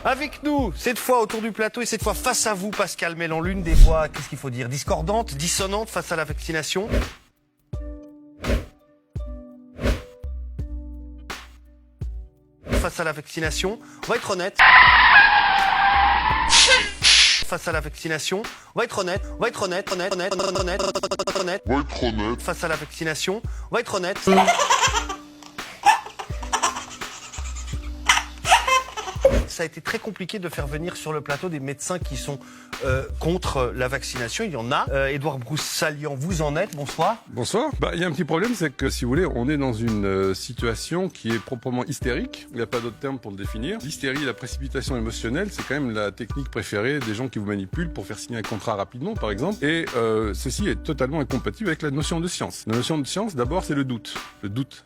Avec nous, cette fois autour du plateau et cette fois face à vous, Pascal Mélan, l'une des voix, qu'est-ce qu'il faut dire, discordantes, dissonantes face à la vaccination. Face à la vaccination, on va être honnête. Face à la vaccination, on va être honnête, on va être honnête. Face à la vaccination, on va être honnête. Ça a été très compliqué de faire venir sur le plateau des médecins qui sont contre la vaccination. Il y en a. Édouard Broussalian, vous en êtes. Bonsoir. Bonsoir. Il y a un petit problème, c'est que si vous voulez, on est dans une situation qui est proprement hystérique. Il n'y a pas d'autre terme pour le définir. L'hystérie, la précipitation émotionnelle, c'est quand même la technique préférée des gens qui vous manipulent pour faire signer un contrat rapidement, par exemple. Et ceci est totalement incompatible avec la notion de science. La notion de science, d'abord, c'est le doute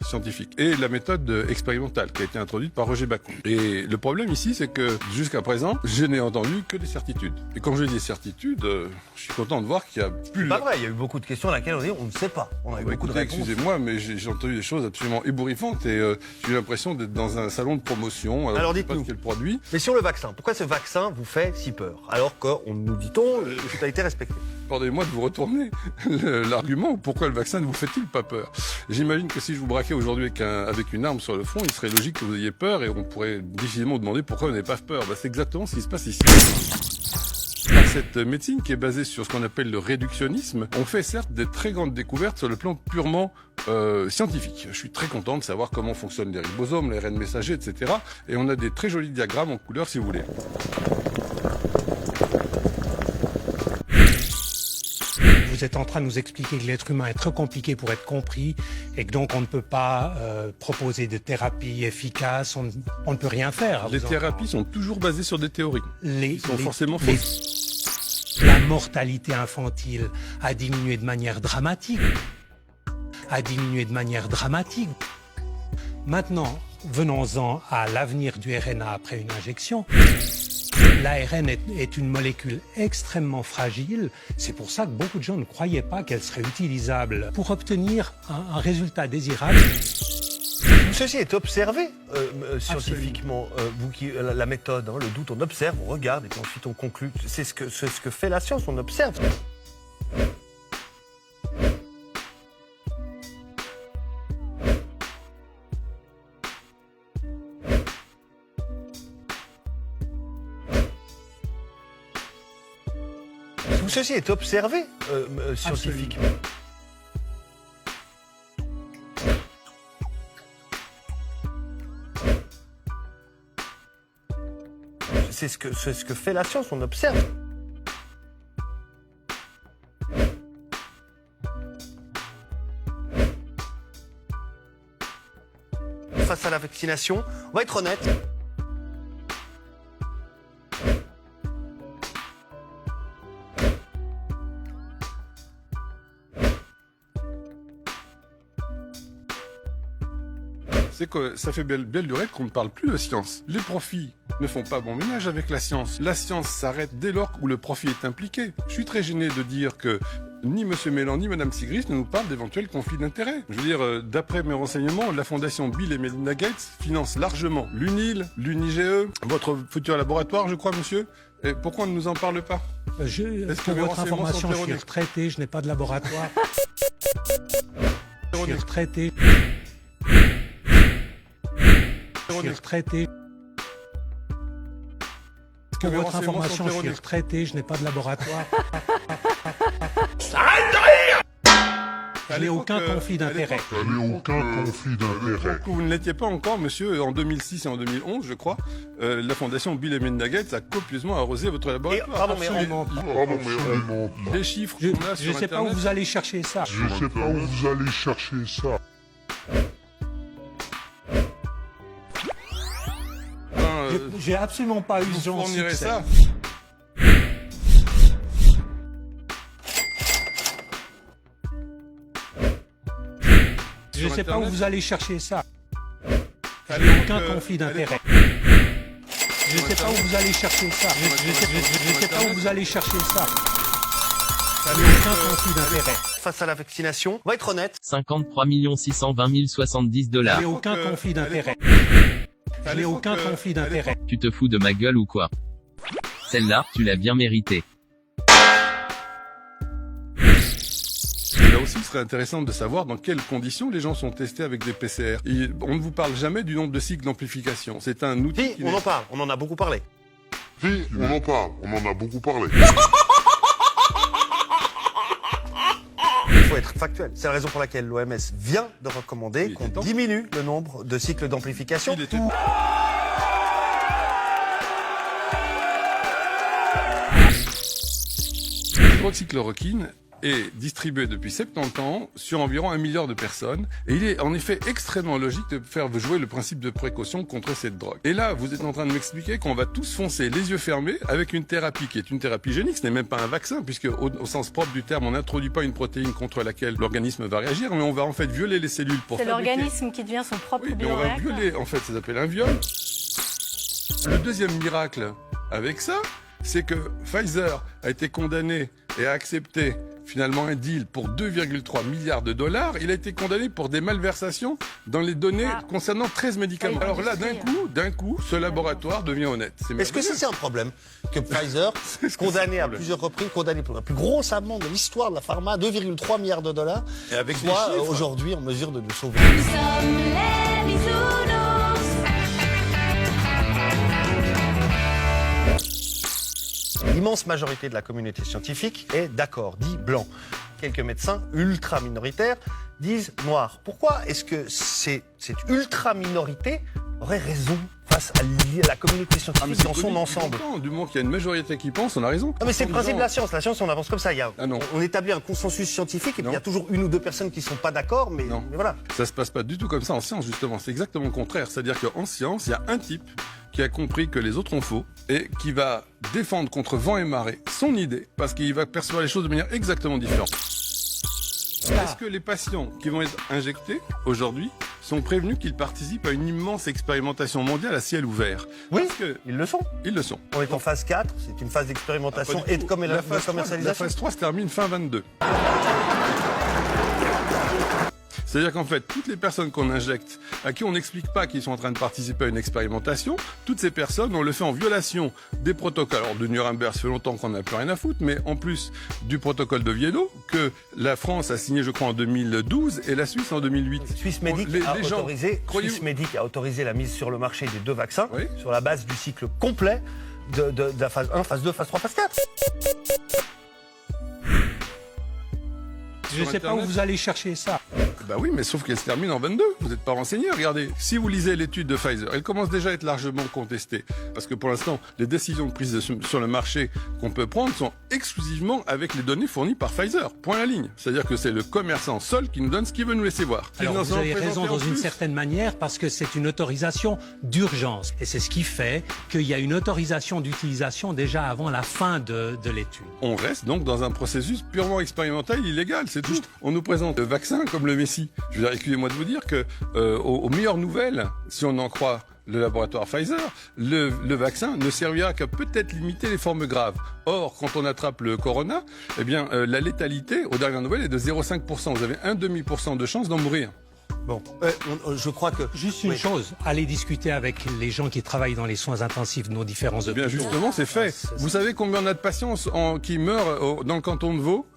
scientifique. Et la méthode expérimentale qui a été introduite par Roger Bacon. Et le problème ici, c'est que jusqu'à présent, je n'ai entendu que des certitudes. Et quand je dis certitudes, je suis content de voir qu'il y a plus... C'est pas vrai, il y a eu beaucoup de questions à laquelle on ne sait pas. On a eu beaucoup de réponses. Excusez-moi, mais j'ai entendu des choses absolument ébouriffantes et j'ai eu l'impression d'être dans un salon de promotion. Alors dites-nous, quel produit. Mais sur le vaccin, pourquoi ce vaccin vous fait si peur? Alors qu'on nous dit-on, tout a été respecté. Pardonnez-moi de vous retourner l'argument. Pourquoi le vaccin ne vous fait-il pas peur? J'imagine que si je vous braquais aujourd'hui avec une arme sur le front, il serait logique que vous ayez peur et on pourrait difficilement demander pourquoi vous n'avez pas peur. C'est exactement ce qui se passe ici. Par cette médecine qui est basée sur ce qu'on appelle le réductionnisme, on fait certes des très grandes découvertes sur le plan purement scientifique. Je suis très content de savoir comment fonctionnent les ribosomes, les ARN messagers, etc. Et on a des très jolis diagrammes en couleur si vous voulez. Vous êtes en train de nous expliquer que l'être humain est trop compliqué pour être compris et que donc on ne peut pas proposer de thérapie efficace, on ne peut rien faire. Les thérapies sont toujours basées sur des théories. Ils sont forcément fausses. La mortalité infantile a diminué de manière dramatique. Maintenant, venons-en à l'avenir du RNA après une injection. L'ARN est une molécule extrêmement fragile. C'est pour ça que beaucoup de gens ne croyaient pas qu'elle serait utilisable pour obtenir un résultat désirable. Ceci est observé scientifiquement. La méthode, le doute, on observe, on regarde et puis ensuite on conclut. C'est ce que fait la science, on observe. Tout ceci est observé scientifiquement. C'est ce que fait la science, on observe. Face à la vaccination, on va être honnête. C'est que ça fait belle lurette qu'on ne parle plus de science. Les profits ne font pas bon ménage avec la science. La science s'arrête dès lors où le profit est impliqué. Je suis très gêné de dire que ni M. Mélan ni Mme Sigris ne nous parlent d'éventuels conflits d'intérêts. Je veux dire, d'après mes renseignements, la fondation Bill et Melinda Gates finance largement l'UNIL, l'UNIGE, votre futur laboratoire, je crois, monsieur. Et pourquoi on ne nous en parle pas? Pour votre information, je suis retraité, je n'ai pas de laboratoire. Je suis retraité. Pour votre information, je suis retraité, je n'ai pas de laboratoire. Arrête de rire! Je n'ai aucun conflit d'intérêt. Vous ne l'étiez pas encore, monsieur, en 2006 et en 2011, je crois. La fondation Bill et Melinda Gates a copieusement arrosé votre laboratoire. Absolument pas. Les chiffres Je qu'on a sur ne sais pas où Internet. vous allez chercher ça. J'ai absolument pas eu ce genre de fournirez succès. ça. Je ne sais pas où vous allez chercher ça. Je Allez, n'ai aucun donc, conflit allez, d'intérêt. Je ne sais pas où vous allez chercher ça. Je ne sais pas où vous allez chercher ça. Je n'ai aucun conflit d'intérêt. Face à la vaccination, on va être honnête. 53 620 070 $. J'ai aucun conflit d'intérêt. Je n'ai aucun conflit d'intérêt. Tu te fous de ma gueule ou quoi? Celle-là, tu l'as bien méritée. Là aussi, il serait intéressant de savoir dans quelles conditions les gens sont testés avec des PCR. On ne vous parle jamais du nombre de cycles d'amplification. C'est un outil. Si, on en parle, on en a beaucoup parlé. Si, on en parle, on en a beaucoup parlé. Il faut être factuel. C'est la raison pour laquelle l'OMS vient de recommander qu'on diminue le nombre de cycles d'amplification. L'hydroxychloroquine est distribué depuis 70 ans sur environ 1 milliard de personnes. Et il est en effet extrêmement logique de faire jouer le principe de précaution contre cette drogue. Et là, vous êtes en train de m'expliquer qu'on va tous foncer les yeux fermés avec une thérapie qui est une thérapie génique. Ce n'est même pas un vaccin, puisque au sens propre du terme, on n'introduit pas une protéine contre laquelle l'organisme va réagir, mais on va en fait violer les cellules pour C'est l'organisme qui devient son propre on bioréacteur. va violer, en fait, ça s'appelle un viol. Le deuxième miracle avec ça, c'est que Pfizer a été condamné et a accepté finalement un deal pour 2,3 milliards de dollars. Il a été condamné pour des malversations dans les données concernant 13 médicaments. Alors là, d'un coup, ce laboratoire devient honnête. Est-ce que c'est un problème que Pfizer, condamné à plusieurs reprises, condamné pour la plus grosse amende de l'histoire de la pharma, 2,3 milliards de dollars, et avec soit aujourd'hui en mesure de nous sauver? Nous sommes les bisounours. L'immense majorité de la communauté scientifique est d'accord, dit blanc. Quelques médecins ultra minoritaires disent noir. Pourquoi est-ce que cette ultra minorité aurait raison face à la communauté scientifique dans son ensemble? Du moment qu'il y a une majorité qui pense, on a raison. Non mais c'est le principe de la science. La science, on avance comme ça. On établit un consensus scientifique et puis il y a toujours une ou deux personnes qui ne sont pas d'accord, mais voilà. Ça se passe pas du tout comme ça en science, justement. C'est exactement le contraire. C'est-à-dire qu'en science, il y a un type qui a compris que les autres ont faux et qui va défendre contre vent et marée son idée parce qu'il va percevoir les choses de manière exactement différente. Est-ce que les patients qui vont être injectés aujourd'hui sont prévenus qu'ils participent à une immense expérimentation mondiale à ciel ouvert? Oui, parce que ils le sont. Ils le sont. On est en phase 4, c'est une phase d'expérimentation et de commercialisation. La phase 3 se termine fin 22. C'est-à-dire qu'en fait, toutes les personnes qu'on injecte, à qui on n'explique pas qu'ils sont en train de participer à une expérimentation, toutes ces personnes, on le fait en violation des protocoles. Alors de Nuremberg, ça fait longtemps qu'on n'a plus rien à foutre, mais en plus du protocole de Vieno, que la France a signé, je crois, en 2012 et la Suisse en 2008. Suisse Medic a autorisé la mise sur le marché des 2 vaccins sur la base du cycle complet de la phase 1, phase 2, phase 3, phase 4. Je ne sais pas où vous allez chercher ça. Bah oui, mais sauf qu'elle se termine en 22. Vous n'êtes pas renseigné. Regardez, si vous lisez l'étude de Pfizer, elle commence déjà à être largement contestée. Parce que pour l'instant, les décisions de prise sur le marché qu'on peut prendre sont exclusivement avec les données fournies par Pfizer. Point à la ligne. C'est-à-dire que c'est le commerçant seul qui nous donne ce qu'il veut nous laisser voir. Alors vous avez raison dans une certaine manière parce que c'est une autorisation d'urgence. Et c'est ce qui fait qu'il y a une autorisation d'utilisation déjà avant la fin de l'étude. On reste donc dans un processus purement expérimental, illégal. C'est tout. On nous présente le vaccin comme le Messie. Je veux dire, excusez-moi de vous dire que aux meilleures nouvelles, si on en croit le laboratoire Pfizer, le vaccin ne servira qu'à peut-être limiter les formes graves. Or, quand on attrape le corona, eh bien, la létalité, aux dernières nouvelles, est de 0,5%. Vous avez 1,5% de chance d'en mourir. Bon, je crois que... Juste une chose, allez discuter avec les gens qui travaillent dans les soins intensifs de nos différents hôpitaux. Eh bien, justement, c'est fait. Vous savez combien on a de patients qui meurent dans le canton de Vaud?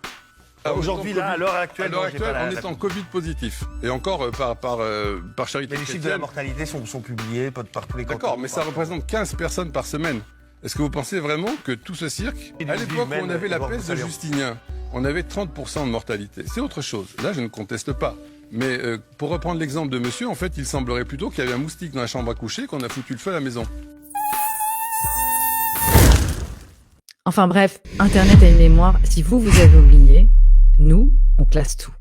Aujourd'hui, là, à l'heure actuelle, on est en Covid positif. Et encore par charité. Mais les chiffres de la mortalité sont publiés par tous les cantons. D'accord, mais ça représente 15 personnes par semaine. Est-ce que vous pensez vraiment que tout ce cirque... À l'époque où on avait la peste de Justinien, on avait 30% de mortalité. C'est autre chose. Là, je ne conteste pas. Mais pour reprendre l'exemple de monsieur, en fait, il semblerait plutôt qu'il y avait un moustique dans la chambre à coucher, qu'on a foutu le feu à la maison. Enfin bref, Internet a une mémoire. Si vous avez oublié, nous, on classe tout.